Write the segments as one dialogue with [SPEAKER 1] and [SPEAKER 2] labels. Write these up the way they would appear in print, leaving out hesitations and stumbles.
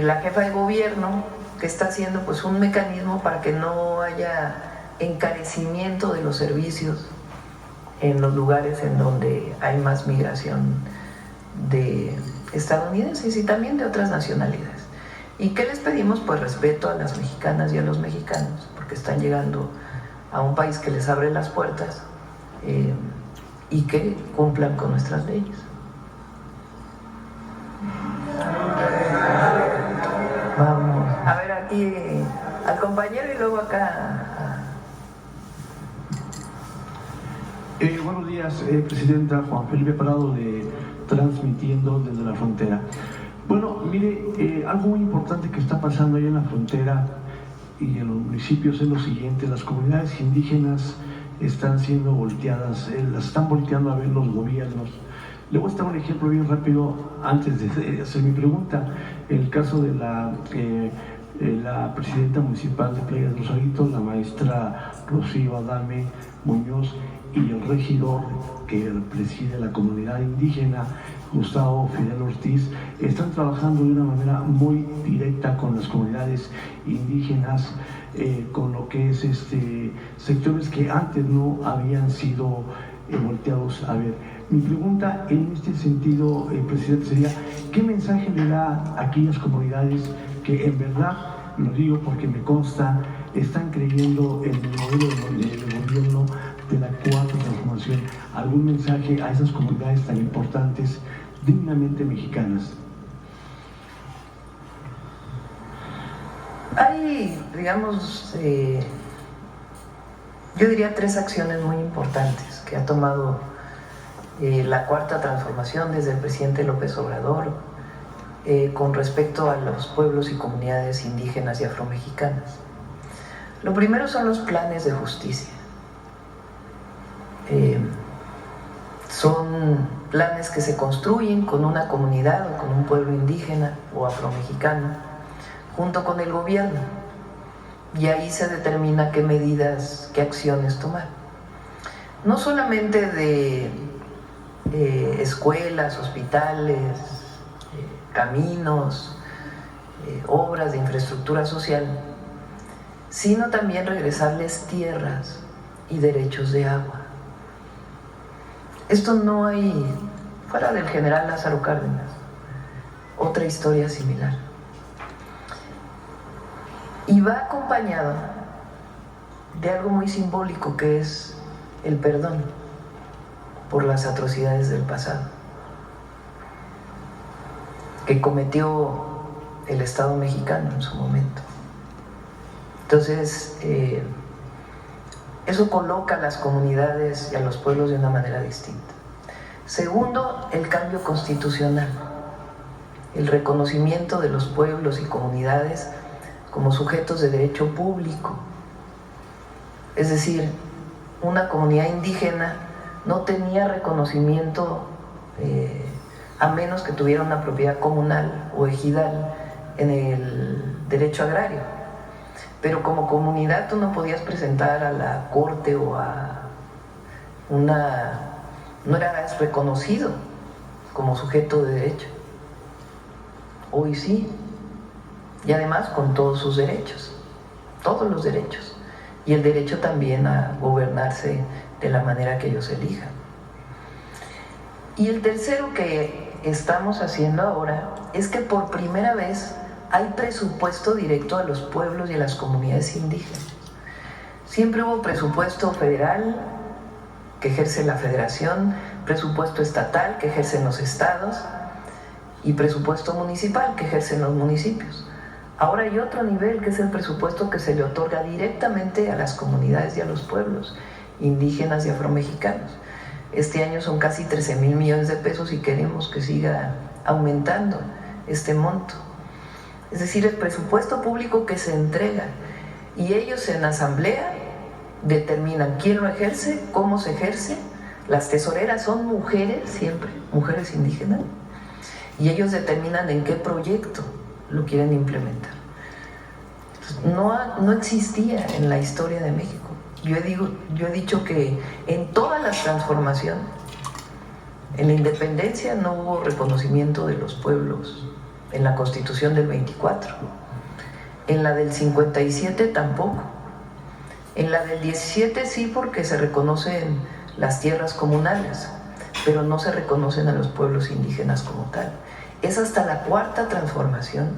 [SPEAKER 1] la jefa de gobierno, que está haciendo pues un mecanismo para que no haya encarecimiento de los servicios en los lugares en donde hay más migración de estadounidenses y también de otras nacionalidades. ¿Y qué les pedimos? Pues respeto a las mexicanas y a los mexicanos, porque están llegando a un país que les abre las puertas, y que cumplan con nuestras leyes. Vamos a ver aquí al compañero y luego acá.
[SPEAKER 2] Buenos días, Presidenta. Juan Felipe Parado, transmitiendo desde la frontera. Bueno, mire, algo muy importante que está pasando ahí en la frontera y en los municipios es lo siguiente: las comunidades indígenas están siendo volteadas, las están volteando a ver los gobiernos. Le voy a dar un ejemplo bien rápido antes de hacer mi pregunta. El caso de la presidenta municipal de Playa de Rosarito, la maestra Rocío Adame Muñoz, y el regidor que preside la comunidad indígena, Gustavo Fidel Ortiz, están trabajando de una manera muy directa con las comunidades indígenas, con lo que es sectores que antes no habían sido volteados a ver. Mi pregunta en este sentido, presidente, sería: ¿qué mensaje le da a aquellas comunidades que en verdad, lo digo porque me consta, están creyendo en el modelo de gobierno de la Cuarta Transformación? ¿Algún mensaje a esas comunidades tan importantes, dignamente mexicanas?
[SPEAKER 1] Hay, digamos, yo diría 3 acciones muy importantes que ha tomado la Cuarta Transformación desde el presidente López Obrador con respecto a los pueblos y comunidades indígenas y afromexicanas. Lo primero son los planes de justicia. Son planes que se construyen con una comunidad o con un pueblo indígena o afromexicano junto con el gobierno, y ahí se determina qué medidas, qué acciones tomar. No solamente de escuelas, hospitales, caminos, obras de infraestructura social, sino también regresarles tierras y derechos de agua. Esto no hay, fuera del general Lázaro Cárdenas, otra historia similar. Y va acompañado de algo muy simbólico, que es el perdón por las atrocidades del pasado que cometió el Estado mexicano en su momento. Entonces, eso coloca a las comunidades y a los pueblos de una manera distinta. Segundo, el cambio constitucional, el reconocimiento de los pueblos y comunidades como sujetos de derecho público. Es decir, una comunidad indígena no tenía reconocimiento a menos que tuviera una propiedad comunal o ejidal en el derecho agrario. Pero como comunidad tú no podías presentar a la corte o a no eras reconocido como sujeto de derecho. Hoy sí, y además con todos sus derechos, todos los derechos, y el derecho también a gobernarse de la manera que ellos elijan. Y el tercero que estamos haciendo ahora es que por primera vez hay presupuesto directo a los pueblos y a las comunidades indígenas. Siempre hubo presupuesto federal que ejerce la federación, presupuesto estatal que ejercen los estados y presupuesto municipal que ejercen los municipios. Ahora hay otro nivel, que es el presupuesto que se le otorga directamente a las comunidades y a los pueblos indígenas y afromexicanos. Este año son casi 13,000 millones de pesos y queremos que siga aumentando este monto. Es decir, el presupuesto público que se entrega, y ellos en asamblea determinan quién lo ejerce, cómo se ejerce. Las tesoreras son mujeres, siempre, mujeres indígenas, y ellos determinan en qué proyecto lo quieren implementar. No existía en la historia de México. Yo he dicho que en todas las transformaciones, en la independencia no hubo reconocimiento de los pueblos en la Constitución del 24. En la del 57 tampoco. En la del 17 sí, porque se reconocen las tierras comunales, pero no se reconocen a los pueblos indígenas como tal. Es hasta la cuarta transformación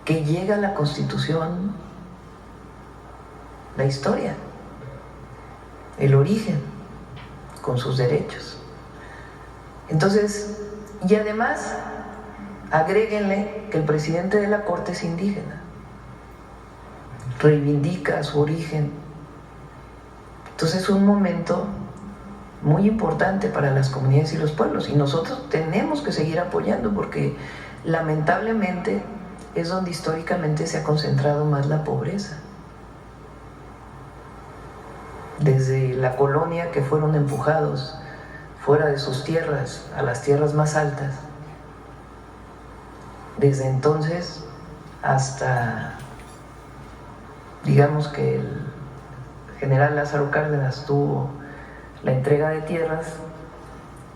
[SPEAKER 1] que llega la Constitución, la historia, el origen, con sus derechos. Entonces, y además, agréguenle que el presidente de la Corte es indígena, reivindica su origen. Entonces es un momento muy importante para las comunidades y los pueblos, y nosotros tenemos que seguir apoyando, porque lamentablemente es donde históricamente se ha concentrado más la pobreza. Desde la colonia, que fueron empujados fuera de sus tierras a las tierras más altas, desde entonces hasta, digamos que el general Lázaro Cárdenas tuvo la entrega de tierras,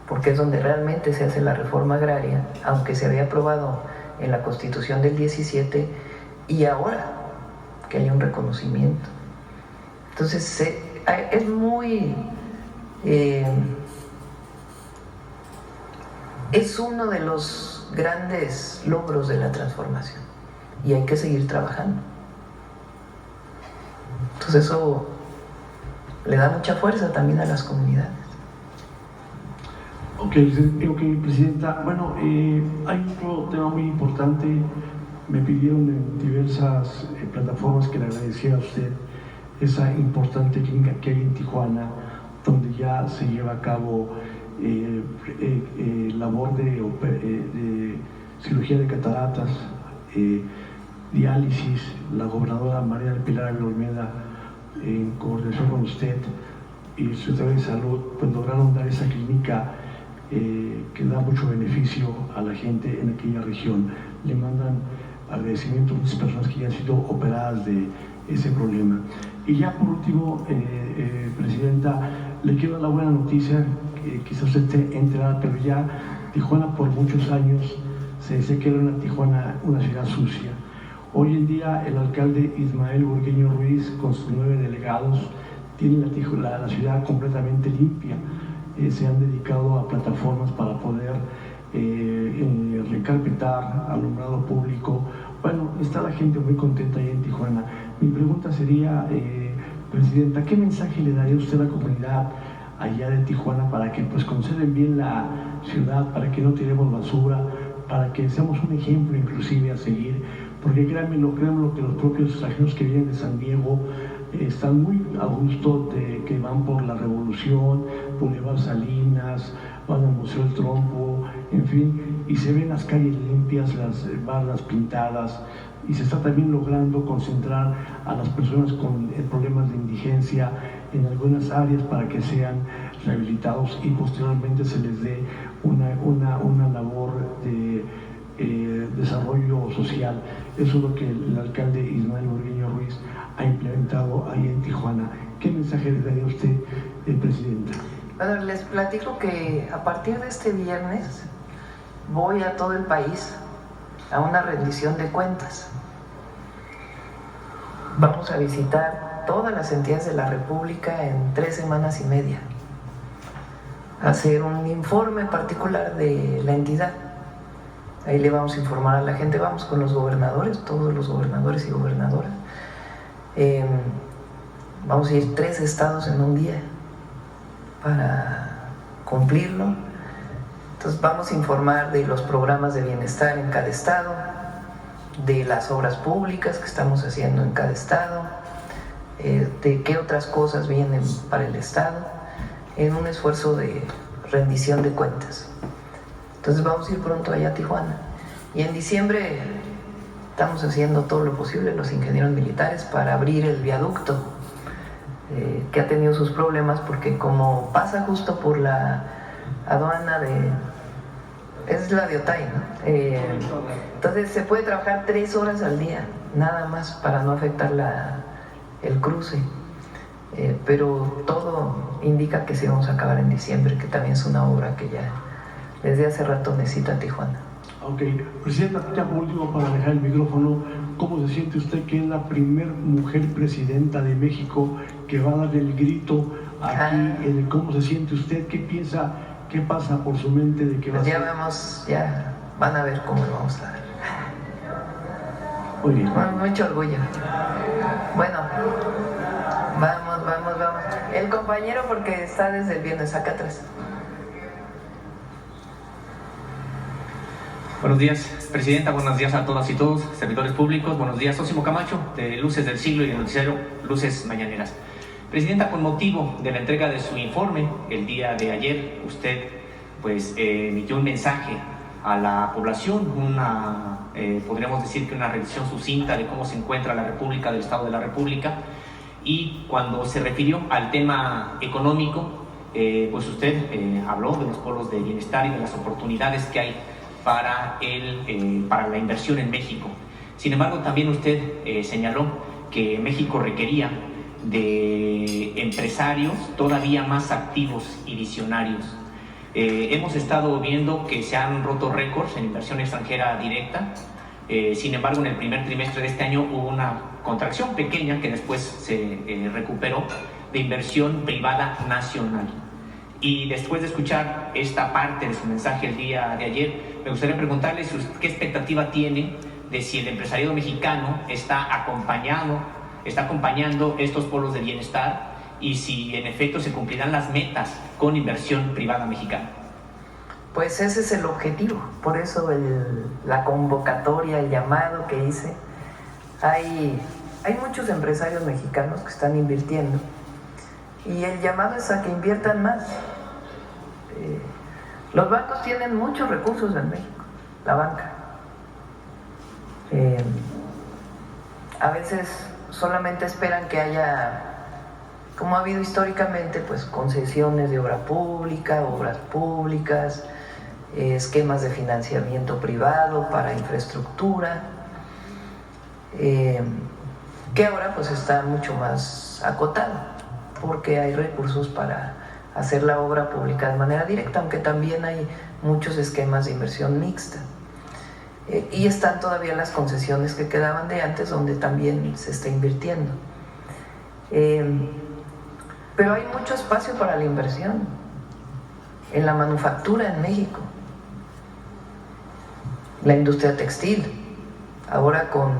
[SPEAKER 1] porque es donde realmente se hace la reforma agraria, aunque se había aprobado en la Constitución del 17, y ahora que hay un reconocimiento. Entonces es muy... es uno de los grandes logros de la transformación, y hay que seguir trabajando. Entonces eso le da mucha fuerza también a las comunidades.
[SPEAKER 2] Ok, Presidenta. Bueno, hay otro tema muy importante. Me pidieron en diversas plataformas que le agradeciera a usted esa importante clínica que hay en Tijuana, donde ya se lleva a cabo labor de cirugía de cataratas, diálisis. La gobernadora María del Pilar Ávila Olmeda, en coordinación con usted y el secretario de Salud, pues lograron dar esa clínica que da mucho beneficio a la gente en aquella región. Le mandan agradecimiento a muchas personas que ya han sido operadas de ese problema. Y ya por último, Presidenta, le quiero dar la buena noticia, quizás usted esté enterada, pero ya Tijuana por muchos años se decía que era una ciudad sucia. Hoy en día el alcalde Ismael Burgueño Ruiz, con sus 9 delegados, tiene la ciudad completamente limpia. Se han dedicado a plataformas para poder recarpetar, alumbrado público. Bueno, está la gente muy contenta ahí en Tijuana. Mi pregunta sería, Presidenta, ¿qué mensaje le daría usted a la comunidad allá de Tijuana para que pues conserven bien la ciudad, para que no tiremos basura, para que seamos un ejemplo inclusive a seguir? Porque créanmelo que los propios extranjeros que vienen de San Diego están muy a gusto de que van por la Revolución, Boulevard Salinas, van al Museo del Trompo, en fin, y se ven las calles limpias, las bardas pintadas, y se está también logrando concentrar a las personas con problemas de indigencia en algunas áreas para que sean rehabilitados y posteriormente se les dé una labor de desarrollo social. Eso es lo que el alcalde Ismael Burgueño Ruiz ha implementado ahí en Tijuana. ¿Qué mensaje le daría usted, Presidenta?
[SPEAKER 1] Bueno, les platico que a partir de este viernes voy a todo el país a una rendición de cuentas. Vamos a visitar todas las entidades de la República en 3 semanas y media, hacer un informe particular de la entidad. Ahí le vamos a informar a la gente, vamos con los gobernadores, todos los gobernadores y gobernadoras. Vamos a ir 3 estados en un día para cumplirlo. Entonces vamos a informar de los programas de bienestar en cada estado, de las obras públicas que estamos haciendo en cada estado, de qué otras cosas vienen para el estado, en un esfuerzo de rendición de cuentas. Entonces vamos a ir pronto allá a Tijuana. Y en diciembre estamos haciendo todo lo posible, los ingenieros militares, para abrir el viaducto que ha tenido sus problemas, porque como pasa justo por la aduana es la de Otay, ¿no? Entonces se puede trabajar 3 horas al día, nada más, para no afectar el cruce. Pero todo indica que sí vamos a acabar en diciembre, que también es una obra que ya desde hace rato necesita Tijuana.
[SPEAKER 2] Ok, Presidenta, ya por último, para dejar el micrófono, ¿cómo se siente usted que es la primer mujer presidenta de México que va a dar el grito aquí? ¿Cómo se siente usted? ¿Qué piensa? ¿Qué pasa por su mente de que va a ser?
[SPEAKER 1] Ya vemos, ya van a ver cómo lo vamos a dar.
[SPEAKER 2] Muy bien.
[SPEAKER 1] Mucho orgullo. Bueno, vamos. El compañero, porque está desde el viernes acá atrás.
[SPEAKER 3] Buenos días, Presidenta. Buenos días a todas y todos, servidores públicos. Buenos días, Sósimo Camacho, de Luces del Siglo y del noticiero Luces Mañaneras. Presidenta, con motivo de la entrega de su informe el día de ayer, usted emitió un mensaje a la población, podríamos decir que una revisión sucinta de cómo se encuentra la República, del Estado de la República, y cuando se refirió al tema económico, usted habló de los polos de bienestar y de las oportunidades que hay para la inversión en México. Sin embargo, también usted señaló que México requería de empresarios todavía más activos y visionarios. Hemos estado viendo que se han roto récords en inversión extranjera directa. Sin embargo, en el primer trimestre de este año hubo una contracción pequeña que después se recuperó de inversión privada nacional. Y después de escuchar esta parte de su mensaje el día de ayer, me gustaría preguntarle qué expectativa tiene de si el empresariado mexicano está acompañando estos polos de bienestar y si en efecto se cumplirán las metas con inversión privada mexicana.
[SPEAKER 1] Pues ese es el objetivo, por eso la convocatoria, el llamado que hice. Hay muchos empresarios mexicanos que están invirtiendo y el llamado es a que inviertan más. Los bancos tienen muchos recursos en México, la banca. A veces solamente esperan que haya, como ha habido históricamente, pues concesiones de obra pública, obras públicas, esquemas de financiamiento privado para infraestructura, que ahora pues está mucho más acotado, porque hay recursos para hacer la obra pública de manera directa, aunque también hay muchos esquemas de inversión mixta. Y están todavía las concesiones que quedaban de antes, donde también se está invirtiendo. Pero hay mucho espacio para la inversión en la manufactura en México, la industria textil. Ahora con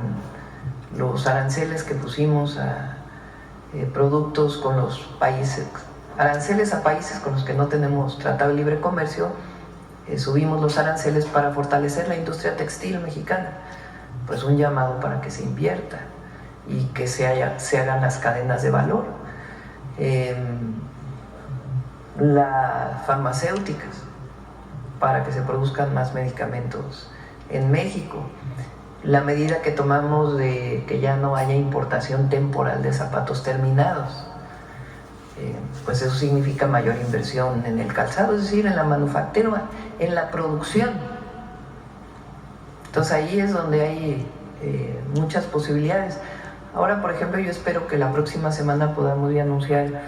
[SPEAKER 1] los aranceles que pusimos a productos con los países, aranceles a países con los que no tenemos tratado de libre comercio, subimos los aranceles para fortalecer la industria textil mexicana. Pues un llamado para que se invierta y que se hagan las cadenas de valor. Las farmacéuticas, para que se produzcan más medicamentos en México. La medida que tomamos de que ya no haya importación temporal de zapatos terminados, pues eso significa mayor inversión en el calzado, es decir, en la manufactura, en la producción. Entonces ahí es donde hay muchas posibilidades. Ahora, por ejemplo, yo espero que la próxima semana podamos ya anunciar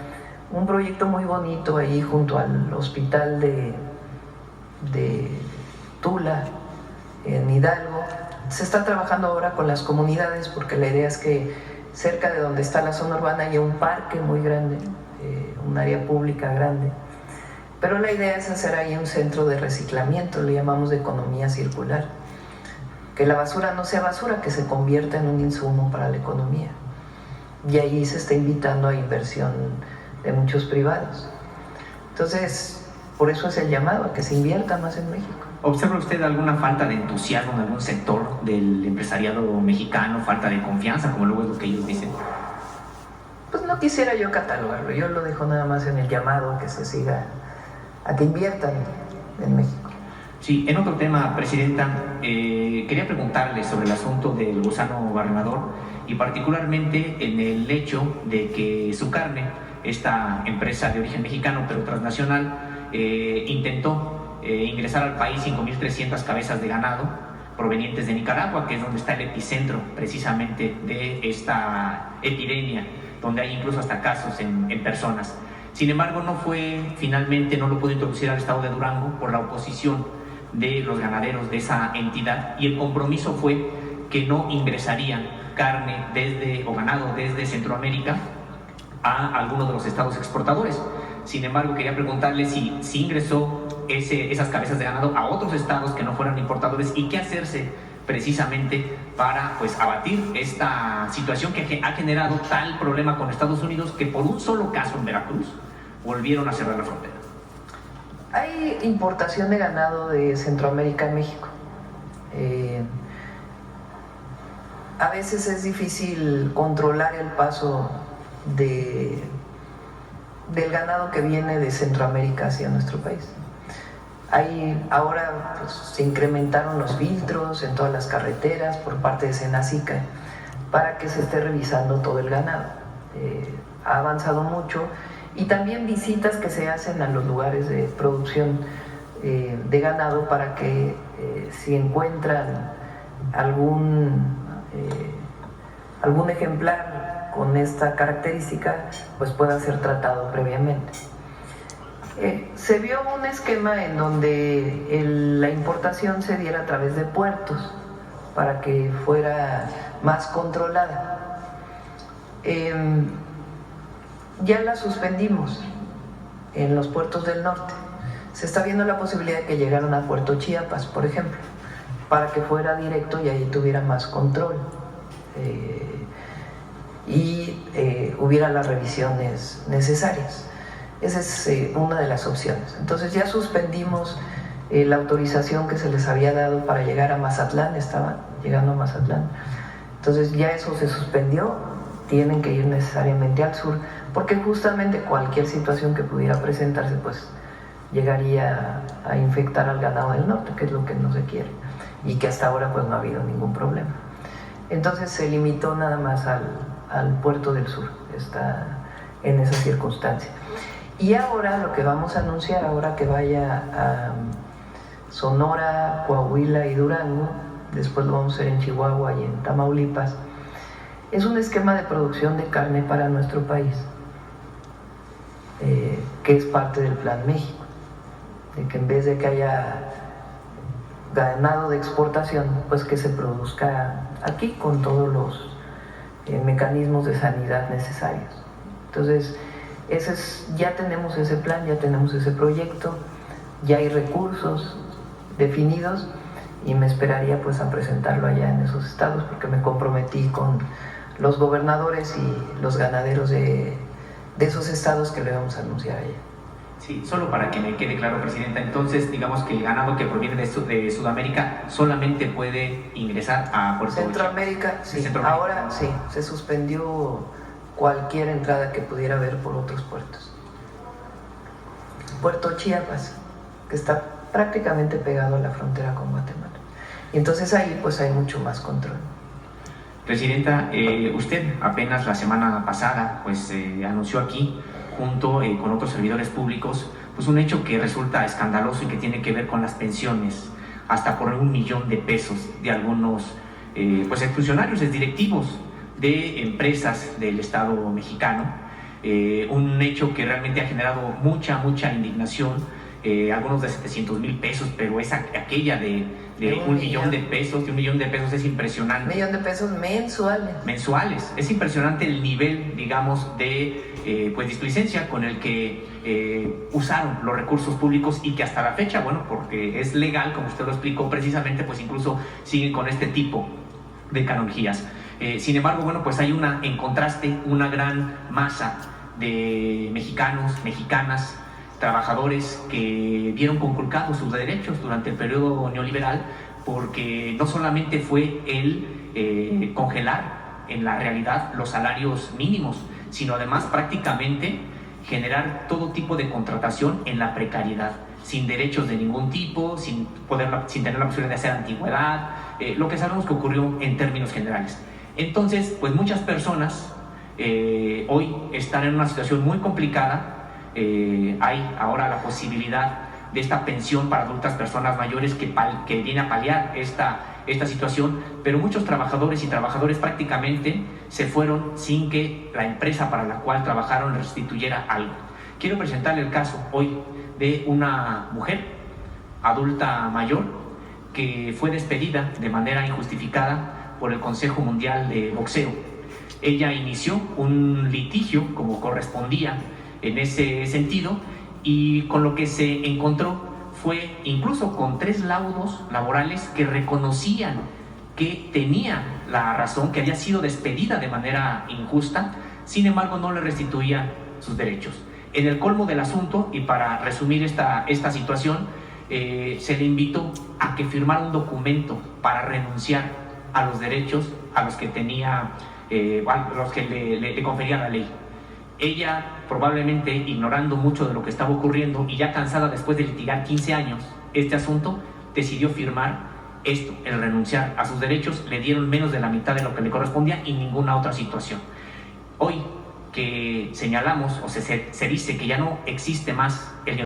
[SPEAKER 1] un proyecto muy bonito ahí junto al hospital de Tula, en Hidalgo. Se está trabajando ahora con las comunidades, porque la idea es que cerca de donde está la zona urbana haya un parque muy grande, un área pública grande. Pero la idea es hacer ahí un centro de reciclamiento, le llamamos de economía circular. Que la basura no sea basura, que se convierta en un insumo para la economía. Y ahí se está invitando a inversión de muchos privados. Entonces, por eso es el llamado a que se invierta más en México.
[SPEAKER 3] ¿Observa usted alguna falta de entusiasmo en algún sector del empresariado mexicano, falta de confianza, como luego es lo que ellos dicen?
[SPEAKER 1] Pues no quisiera yo catalogarlo, yo lo dejo nada más en el llamado a que se siga, a que inviertan en México.
[SPEAKER 3] Sí, en otro tema, Presidenta, quería preguntarle sobre el asunto del gusano barrenador y particularmente en el hecho de que su carne, esta empresa de origen mexicano pero transnacional, intentó ingresar al país 5.300 cabezas de ganado provenientes de Nicaragua, que es donde está el epicentro precisamente de esta epidemia, donde hay incluso hasta casos en personas. Sin embargo, finalmente no lo pudo introducir al estado de Durango por la oposición de los ganaderos de esa entidad, y el compromiso fue que no ingresarían carne o ganado desde Centroamérica a algunos de los estados exportadores. Sin embargo, quería preguntarle si ingresó esas cabezas de ganado a otros estados que no fueran importadores, y qué hacerse precisamente para pues abatir esta situación que ha generado tal problema con Estados Unidos, que por un solo caso en Veracruz volvieron a cerrar la frontera.
[SPEAKER 1] Hay importación de ganado de Centroamérica a México. A veces es difícil controlar el paso del ganado que viene de Centroamérica hacia nuestro país. Ahora pues, se incrementaron los filtros en todas las carreteras por parte de Senacica para que se esté revisando todo el ganado. Ha avanzado mucho, y también visitas que se hacen a los lugares de producción de ganado para que si encuentran algún ejemplar con esta característica, pues pueda ser tratado previamente. Se vio un esquema en donde la importación se diera a través de puertos para que fuera más controlada. Ya la suspendimos en los puertos del norte. Se está viendo la posibilidad de que llegaran a Puerto Chiapas, por ejemplo, para que fuera directo y ahí tuviera más control y hubiera las revisiones necesarias. Esa es una de las opciones. Entonces ya suspendimos la autorización que se les había dado para llegar a Mazatlán, estaban llegando a Mazatlán. Entonces ya eso se suspendió, tienen que ir necesariamente al sur, porque justamente cualquier situación que pudiera presentarse pues llegaría a infectar al ganado del norte, que es lo que no se quiere, y que hasta ahora pues no ha habido ningún problema. Entonces se limitó nada más al puerto del sur, está en esa circunstancia. Y ahora lo que vamos a anunciar, ahora que vaya a Sonora, Coahuila y Durango, después lo vamos a hacer en Chihuahua y en Tamaulipas, es un esquema de producción de carne para nuestro país, que es parte del Plan México, de que en vez de que haya ganado de exportación, pues que se produzca aquí con todos los mecanismos de sanidad necesarios. Entonces, ya tenemos ese plan, ya tenemos ese proyecto, ya hay recursos definidos, y me esperaría pues a presentarlo allá en esos estados, porque me comprometí con los gobernadores y los ganaderos de esos estados que le vamos a anunciar allá.
[SPEAKER 3] Sí, solo para que me quede claro, Presidenta, entonces digamos que el ganado que proviene de Sudamérica solamente puede ingresar a Puerto
[SPEAKER 1] Centroamérica, sí. Centroamérica. Ahora sí, se suspendió cualquier entrada que pudiera haber por otros puertos. Puerto Chiapas, que está prácticamente pegado a la frontera con Guatemala. Y entonces ahí pues hay mucho más control.
[SPEAKER 3] Presidenta, usted apenas la semana pasada pues anunció aquí, junto con otros servidores públicos, pues un hecho que resulta escandaloso y que tiene que ver con las pensiones, hasta por $1 millón de algunos pues funcionarios, directivos de empresas del Estado mexicano. Un hecho que realmente ha generado mucha indignación, algunos de 700,000 pesos, pero aquella de $1 millón de pesos, es impresionante.
[SPEAKER 1] $1 millón de pesos mensuales.
[SPEAKER 3] Es impresionante el nivel, digamos, de pues displicencia con el que usaron los recursos públicos, y que hasta la fecha, bueno, porque es legal, como usted lo explicó precisamente, pues incluso siguen con este tipo de canonjías. Sin embargo, bueno, pues hay en contraste, una gran masa de mexicanos, mexicanas, trabajadores que vieron conculcados sus derechos durante el periodo neoliberal, porque no solamente fue el congelar en la realidad los salarios mínimos, sino además prácticamente generar todo tipo de contratación en la precariedad, sin derechos de ningún tipo, sin tener la posibilidad de hacer antigüedad, lo que sabemos que ocurrió en términos generales. Entonces, pues muchas personas hoy están en una situación muy complicada. Hay ahora la posibilidad de esta pensión para adultas personas mayores que viene a paliar esta situación, pero muchos trabajadores y trabajadoras prácticamente se fueron sin que la empresa para la cual trabajaron restituyera algo. Quiero presentarle el caso hoy de una mujer adulta mayor que fue despedida de manera injustificada por el Consejo Mundial de Boxeo. Ella inició un litigio como correspondía en ese sentido y con lo que se encontró fue incluso con 3 laudos laborales que reconocían que tenía la razón, que había sido despedida de manera injusta, sin embargo no le restituía sus derechos. En el colmo del asunto, y para resumir esta situación, se le invitó a que firmara un documento para renunciar a los derechos a los que tenía, a los que le confería la ley. Ella, probablemente ignorando mucho de lo que estaba ocurriendo y ya cansada después de litigar 15 años este asunto, decidió firmar esto, el renunciar a sus derechos. Le dieron menos de la mitad de lo que le correspondía y ninguna otra situación. Hoy que señalamos, o se dice que ya no existe más el